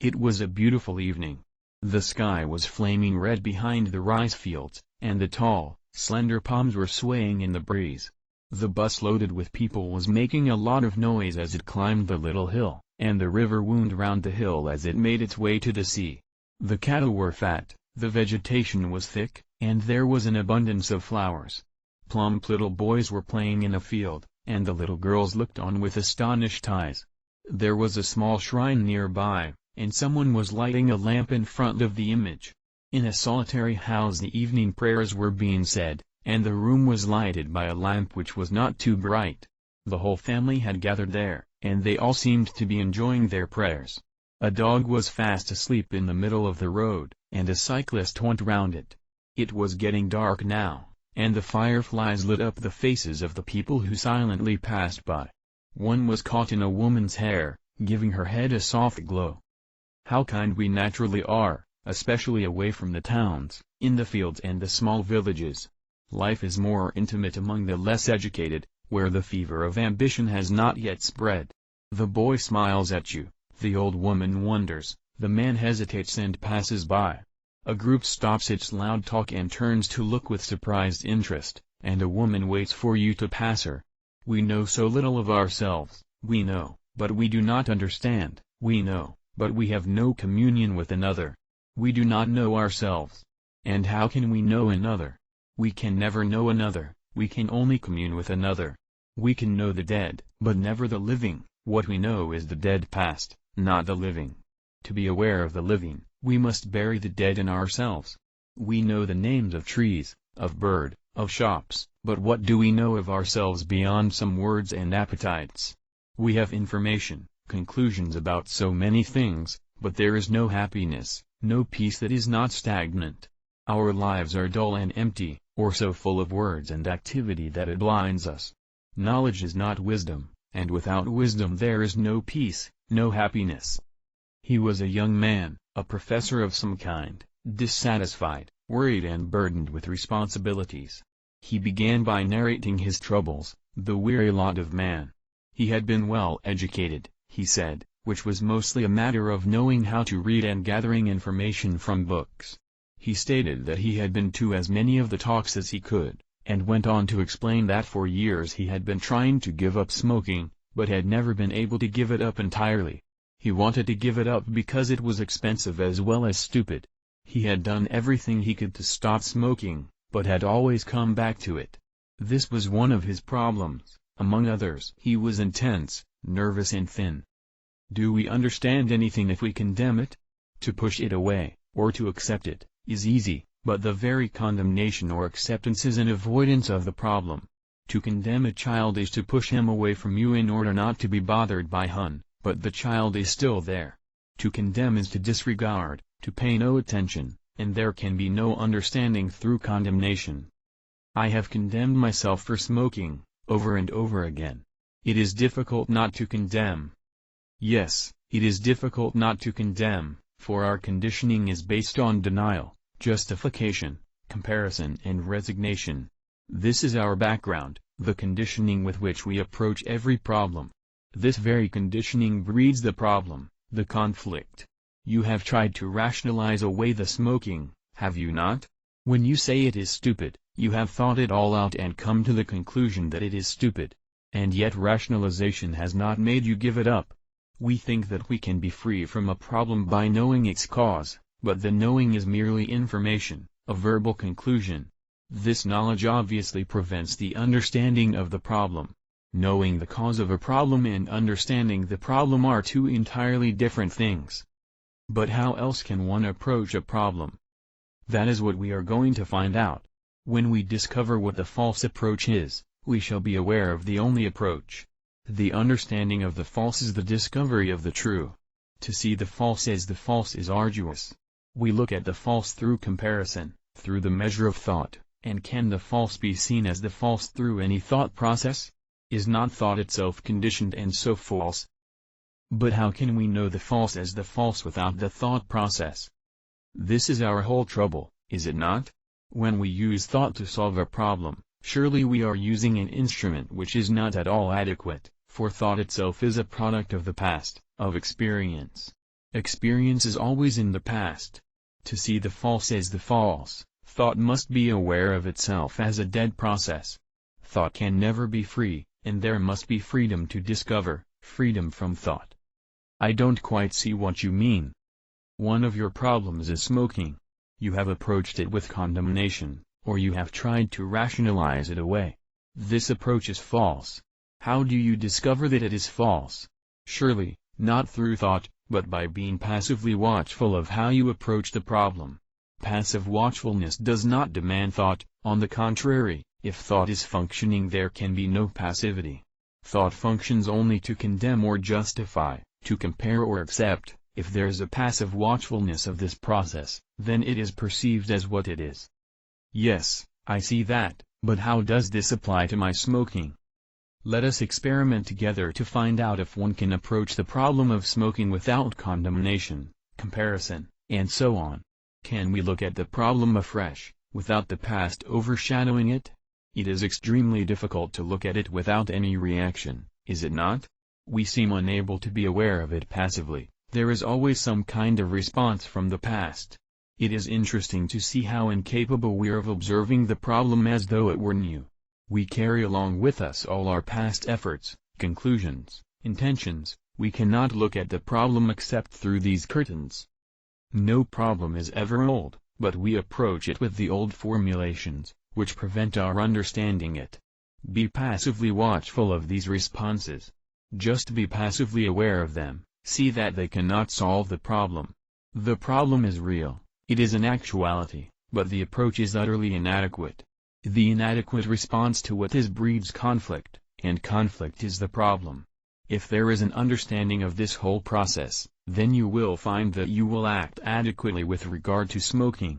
It was a beautiful evening. The sky was flaming red behind the rice fields, and the tall, slender palms were swaying in the breeze. The bus loaded with people was making a lot of noise as it climbed the little hill, and the river wound round the hill as it made its way to the sea. The cattle were fat, the vegetation was thick, and there was an abundance of flowers. Plump little boys were playing in a field, and the little girls looked on with astonished eyes. There was a small shrine nearby, and someone was lighting a lamp in front of the image. In a solitary house the evening prayers were being said, and the room was lighted by a lamp which was not too bright. The whole family had gathered there, and they all seemed to be enjoying their prayers. A dog was fast asleep in the middle of the road, and a cyclist went round it. It was getting dark now, and the fireflies lit up the faces of the people who silently passed by. One was caught in a woman's hair, giving her head a soft glow. How kind we naturally are, especially away from the towns, in the fields and the small villages. Life is more intimate among the less educated, where the fever of ambition has not yet spread. The boy smiles at you, the old woman wonders, the man hesitates and passes by. A group stops its loud talk and turns to look with surprised interest, and a woman waits for you to pass her. We know so little of ourselves. We know, but we do not understand. We know, but we have no communion with another. We do not know ourselves. And how can we know another? We can never know another, we can only commune with another. We can know the dead, but never the living. What we know is the dead past, not the living. To be aware of the living, we must bury the dead in ourselves. We know the names of trees, of bird, of shops, but what do we know of ourselves beyond some words and appetites? We have information, conclusions about so many things, but there is no happiness, no peace that is not stagnant. Our lives are dull and empty, or so full of words and activity that it blinds us. Knowledge is not wisdom, and without wisdom there is no peace, no happiness. He was a young man, a professor of some kind, dissatisfied, worried and burdened with responsibilities. He began by narrating his troubles, the weary lot of man. He had been well educated, he said, which was mostly a matter of knowing how to read and gathering information from books. He stated that he had been to as many of the talks as he could, and went on to explain that for years he had been trying to give up smoking, but had never been able to give it up entirely. He wanted to give it up because it was expensive as well as stupid. He had done everything he could to stop smoking, but had always come back to it. This was one of his problems. Among others, he was intense, nervous and thin. Do we understand anything if we condemn it? To push it away, or to accept it, is easy, but the very condemnation or acceptance is an avoidance of the problem. To condemn a child is to push him away from you in order not to be bothered by him, but the child is still there. To condemn is to disregard, to pay no attention, and there can be no understanding through condemnation. I have condemned myself for smoking, over and over again. It is difficult not to condemn. Yes, it is difficult not to condemn, for our conditioning is based on denial, justification, comparison and resignation. This is our background, the conditioning with which we approach every problem. This very conditioning breeds the problem, the conflict. You have tried to rationalize away the smoking, have you not? When you say it is stupid, you have thought it all out and come to the conclusion that it is stupid. And yet rationalization has not made you give it up. We think that we can be free from a problem by knowing its cause, but the knowing is merely information, a verbal conclusion. This knowledge obviously prevents the understanding of the problem. Knowing the cause of a problem and understanding the problem are two entirely different things. But how else can one approach a problem? That is what we are going to find out. When we discover what the false approach is, we shall be aware of the only approach. The understanding of the false is the discovery of the true. To see the false as the false is arduous. We look at the false through comparison, through the measure of thought, and can the false be seen as the false through any thought process? Is not thought itself conditioned and so false? But how can we know the false as the false without the thought process? This is our whole trouble, is it not? When we use thought to solve a problem, surely we are using an instrument which is not at all adequate, for thought itself is a product of the past, of experience. Experience is always in the past. To see the false as the false, thought must be aware of itself as a dead process. Thought can never be free, and there must be freedom to discover, freedom from thought. I don't quite see what you mean. One of your problems is smoking. You have approached it with condemnation, or you have tried to rationalize it away. This approach is false. How do you discover that it is false? Surely, not through thought, but by being passively watchful of how you approach the problem. Passive watchfulness does not demand thought, on the contrary, if thought is functioning there can be no passivity. Thought functions only to condemn or justify, to compare or accept. If there is a passive watchfulness of this process, then it is perceived as what it is. Yes, I see that, but how does this apply to my smoking? Let us experiment together to find out if one can approach the problem of smoking without condemnation, comparison, and so on. Can we look at the problem afresh, without the past overshadowing it? It is extremely difficult to look at it without any reaction, is it not? We seem unable to be aware of it passively. There is always some kind of response from the past. It is interesting to see how incapable we are of observing the problem as though it were new. We carry along with us all our past efforts, conclusions, intentions. We cannot look at the problem except through these curtains. No problem is ever old, but we approach it with the old formulations, which prevent our understanding it. Be passively watchful of these responses. Just be passively aware of them. See that they cannot solve the problem. The problem is real, it is an actuality, but the approach is utterly inadequate. The inadequate response to what is breeds conflict, and conflict is the problem. If there is an understanding of this whole process, then you will find that you will act adequately with regard to smoking.